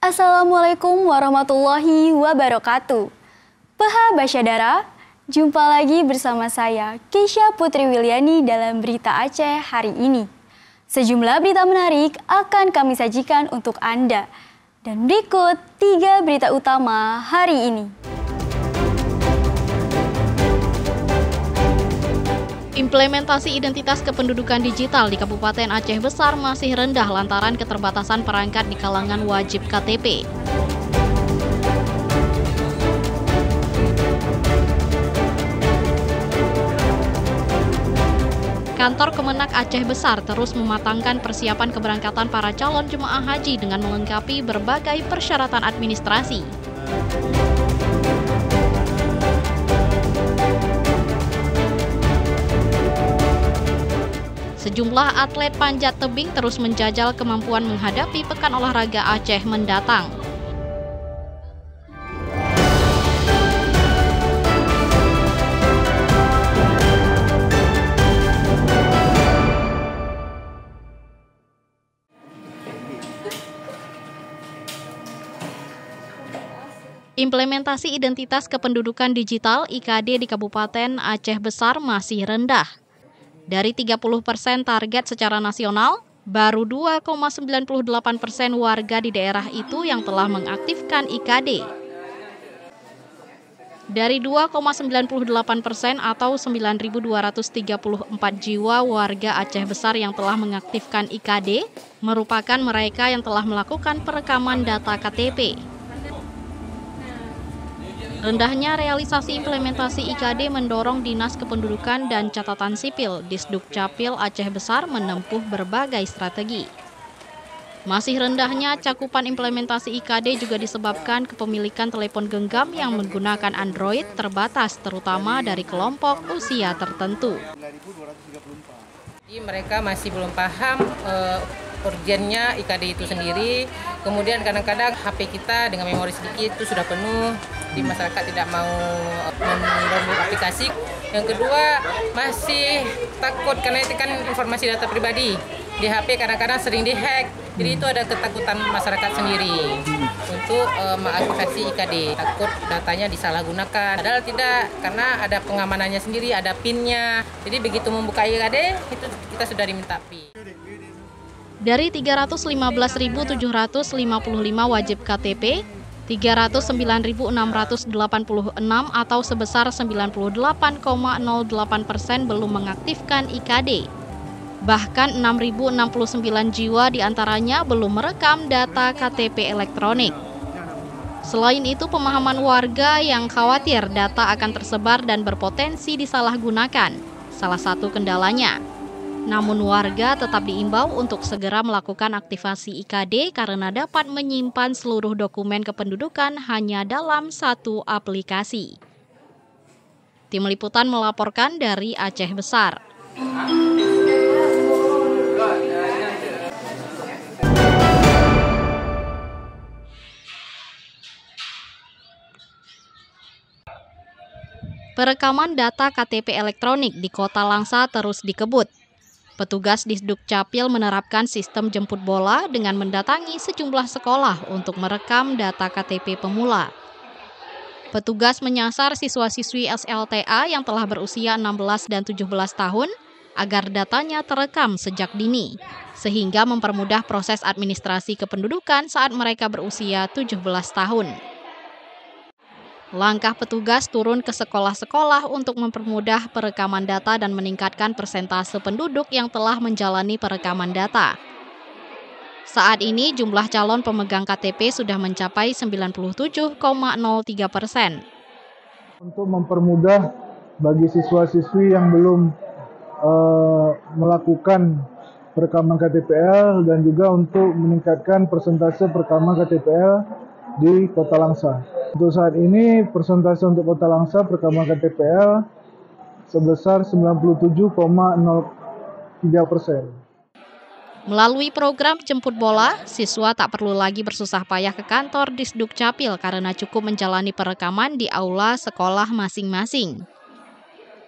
Assalamualaikum warahmatullahi wabarakatuh. Peha Basyadara, jumpa lagi bersama saya, Keisha Putri Wiliani dalam Berita Aceh hari ini. Sejumlah berita menarik akan kami sajikan untuk Anda. Dan berikut 3 berita utama hari ini. Implementasi identitas kependudukan digital di Kabupaten Aceh Besar masih rendah lantaran keterbatasan perangkat di kalangan wajib KTP. Kantor Kemenak Aceh Besar terus mematangkan persiapan keberangkatan para calon jemaah haji dengan melengkapi berbagai persyaratan administrasi. Sejumlah atlet panjat tebing terus menjajal kemampuan menghadapi Pekan Olahraga Aceh mendatang. Implementasi identitas kependudukan digital IKD di Kabupaten Aceh Besar masih rendah. Dari 30% target secara nasional, baru 2,98% warga di daerah itu yang telah mengaktifkan IKD. Dari 2,98% atau 9.234 jiwa warga Aceh Besar yang telah mengaktifkan IKD, merupakan mereka yang telah melakukan perekaman data KTP. Rendahnya realisasi implementasi IKD mendorong Dinas Kependudukan dan Catatan Sipil Disduk Capil Aceh Besar menempuh berbagai strategi. Masih rendahnya cakupan implementasi IKD juga disebabkan kepemilikan telepon genggam yang menggunakan Android terbatas terutama dari kelompok usia tertentu. Mereka masih belum paham urgennya IKD itu sendiri. Kemudian kadang-kadang HP kita dengan memori sedikit itu sudah penuh, di masyarakat tidak mau mendownload aplikasi. Yang kedua, masih takut karena itu kan informasi data pribadi. Di HP kadang-kadang sering dihack. Jadi itu ada ketakutan masyarakat sendiri untuk mengaktifasi IKD. Takut datanya disalahgunakan. Padahal tidak, karena ada pengamanannya sendiri, ada PIN-nya. Jadi begitu membuka IKD, itu kita sudah diminta PIN. Dari 315.755 wajib KTP, 309.686 atau sebesar 98,08% belum mengaktifkan IKD. Bahkan 6.069 jiwa diantaranya belum merekam data KTP elektronik. Selain itu, pemahaman warga yang khawatir data akan tersebar dan berpotensi disalahgunakan, salah satu kendalanya. Namun warga tetap diimbau untuk segera melakukan aktivasi IKD karena dapat menyimpan seluruh dokumen kependudukan hanya dalam satu aplikasi. Tim Liputan melaporkan dari Aceh Besar. Perekaman data KTP elektronik di Kota Langsa terus dikebut. Petugas Disduk Capil menerapkan sistem jemput bola dengan mendatangi sejumlah sekolah untuk merekam data KTP pemula. Petugas menyasar siswa-siswi SLTA yang telah berusia 16 dan 17 tahun agar datanya terekam sejak dini, sehingga mempermudah proses administrasi kependudukan saat mereka berusia 17 tahun. Langkah petugas turun ke sekolah-sekolah untuk mempermudah perekaman data dan meningkatkan persentase penduduk yang telah menjalani perekaman data. Saat ini jumlah calon pemegang KTP sudah mencapai 97,03%. Untuk mempermudah bagi siswa-siswi yang belum melakukan perekaman KTPL dan juga untuk meningkatkan persentase perekaman KTPL di Kota Langsa. Untuk saat ini, persentase untuk Kota Langsa perekaman KTPL sebesar 97,03%. Melalui program jemput bola, siswa tak perlu lagi bersusah payah ke kantor Disduk Capil karena cukup menjalani perekaman di aula sekolah masing-masing.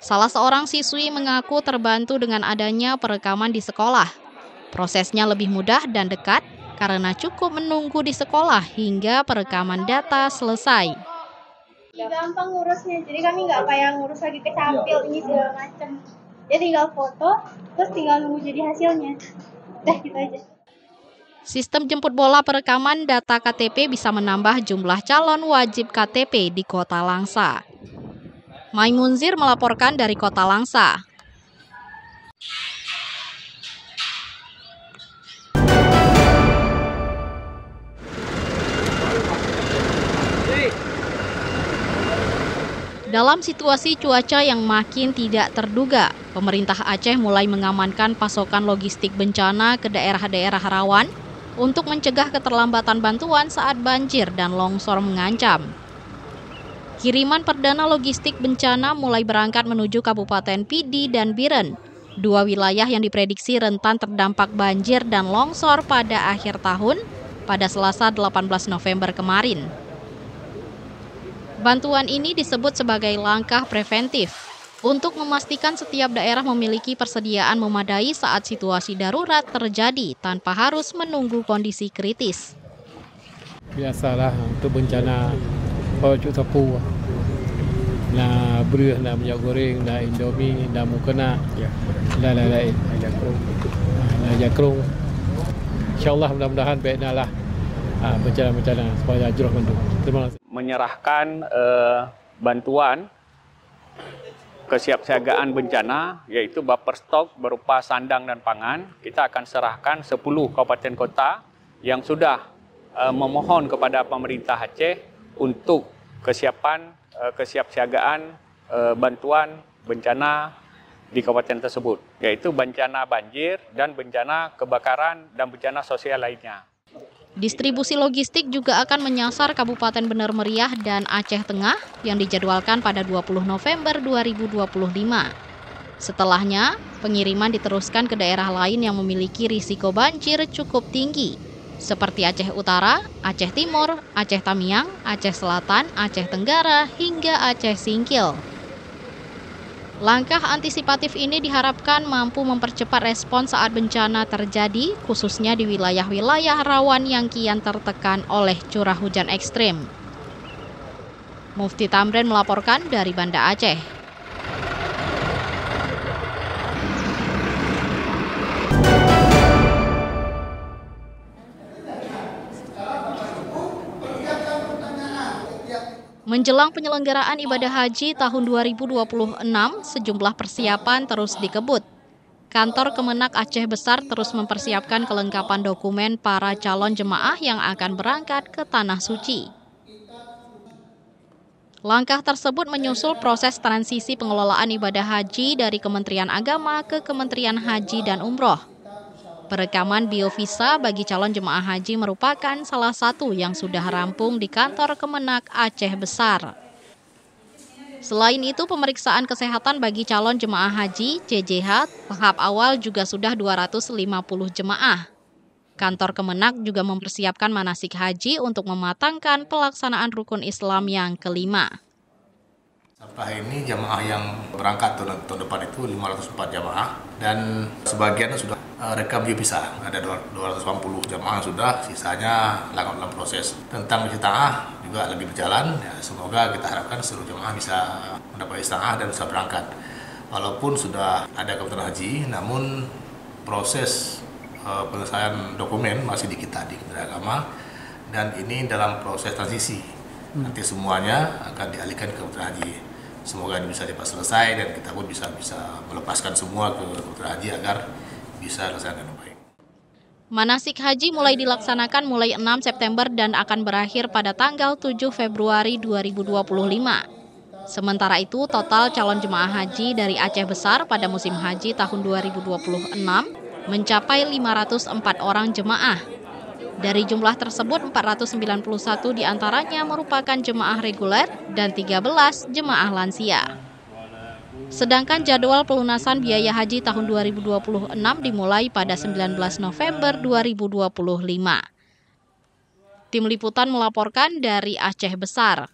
Salah seorang siswi mengaku terbantu dengan adanya perekaman di sekolah. Prosesnya lebih mudah dan dekat, karena cukup menunggu di sekolah hingga perekaman data selesai. Gampang ngurusnya, jadi kami nggak kayak ngurus lagi ke capil ini segala macam. Ya tinggal foto, terus tinggal nunggu jadi hasilnya. Udah gitu aja. Sistem jemput bola perekaman data KTP bisa menambah jumlah calon wajib KTP di Kota Langsa. Maimunzir melaporkan dari Kota Langsa. Dalam situasi cuaca yang makin tidak terduga, pemerintah Aceh mulai mengamankan pasokan logistik bencana ke daerah-daerah rawan untuk mencegah keterlambatan bantuan saat banjir dan longsor mengancam. Kiriman perdana logistik bencana mulai berangkat menuju Kabupaten Pidi dan Biren, dua wilayah yang diprediksi rentan terdampak banjir dan longsor pada akhir tahun pada Selasa 18 November kemarin. Bantuan ini disebut sebagai langkah preventif untuk memastikan setiap daerah memiliki persediaan memadai saat situasi darurat terjadi tanpa harus menunggu kondisi kritis. Biasalah untuk bencana pojok sapu. Nak beras, nak minyak goreng, nak indomie, nak mukena, dan lain-lain. Nak jakrung. InsyaAllah mudah-mudahan baiknya lah bencana-bencana supaya ajrah bantu. Terima kasih. Menyerahkan bantuan kesiapsiagaan bencana, yaitu buffer stok berupa sandang dan pangan. Kita akan serahkan 10 kabupaten kota yang sudah memohon kepada pemerintah Aceh untuk kesiapsiagaan bantuan bencana di kabupaten tersebut, yaitu bencana banjir dan bencana kebakaran dan bencana sosial lainnya. Distribusi logistik juga akan menyasar Kabupaten Bener Meriah dan Aceh Tengah yang dijadwalkan pada 20 November 2025. Setelahnya, pengiriman diteruskan ke daerah lain yang memiliki risiko banjir cukup tinggi, seperti Aceh Utara, Aceh Timur, Aceh Tamiang, Aceh Selatan, Aceh Tenggara, hingga Aceh Singkil. Langkah antisipatif ini diharapkan mampu mempercepat respon saat bencana terjadi, khususnya di wilayah-wilayah rawan yang kian tertekan oleh curah hujan ekstrim. Mufti Tamrin melaporkan dari Banda Aceh. Menjelang penyelenggaraan ibadah haji tahun 2026, sejumlah persiapan terus dikebut. Kantor Kemenak Aceh Besar terus mempersiapkan kelengkapan dokumen para calon jemaah yang akan berangkat ke Tanah Suci. Langkah tersebut menyusul proses transisi pengelolaan ibadah haji dari Kementerian Agama ke Kementerian Haji dan Umroh. Perekaman biovisa bagi calon jemaah haji merupakan salah satu yang sudah rampung di kantor Kemenak Aceh Besar. Selain itu, pemeriksaan kesehatan bagi calon jemaah haji (JJH) tahap awal juga sudah 250 jemaah. Kantor Kemenak juga mempersiapkan manasik haji untuk mematangkan pelaksanaan rukun Islam yang kelima. Sampai ini jamaah yang berangkat tahun depan itu 504 jamaah dan sebagian sudah rekam biopisa, ada 280 jamaah sudah, sisanya dalam proses. Tentang istitaah juga lagi berjalan, ya, semoga kita harapkan seluruh jamaah bisa mendapat istitaah dan bisa berangkat. Walaupun sudah ada Kementerian Haji, namun proses penyelesaian dokumen masih di kita di Kementerian Agama dan ini dalam proses transisi. Nanti semuanya akan dialihkan ke Kementerian Haji. Semoga ini bisa cepat selesai dan kita pun bisa melepaskan semua ke Kementerian Haji agar bisa dilaksanakan dengan baik. Manasik haji mulai dilaksanakan mulai 6 September dan akan berakhir pada tanggal 7 Februari 2025. Sementara itu, total calon jemaah haji dari Aceh Besar pada musim haji tahun 2026 mencapai 504 orang jemaah. Dari jumlah tersebut, 491 diantaranya merupakan jemaah reguler dan 13 jemaah lansia. Sedangkan jadwal pelunasan biaya haji tahun 2026 dimulai pada 19 November 2025. Tim Liputan melaporkan dari Aceh Besar.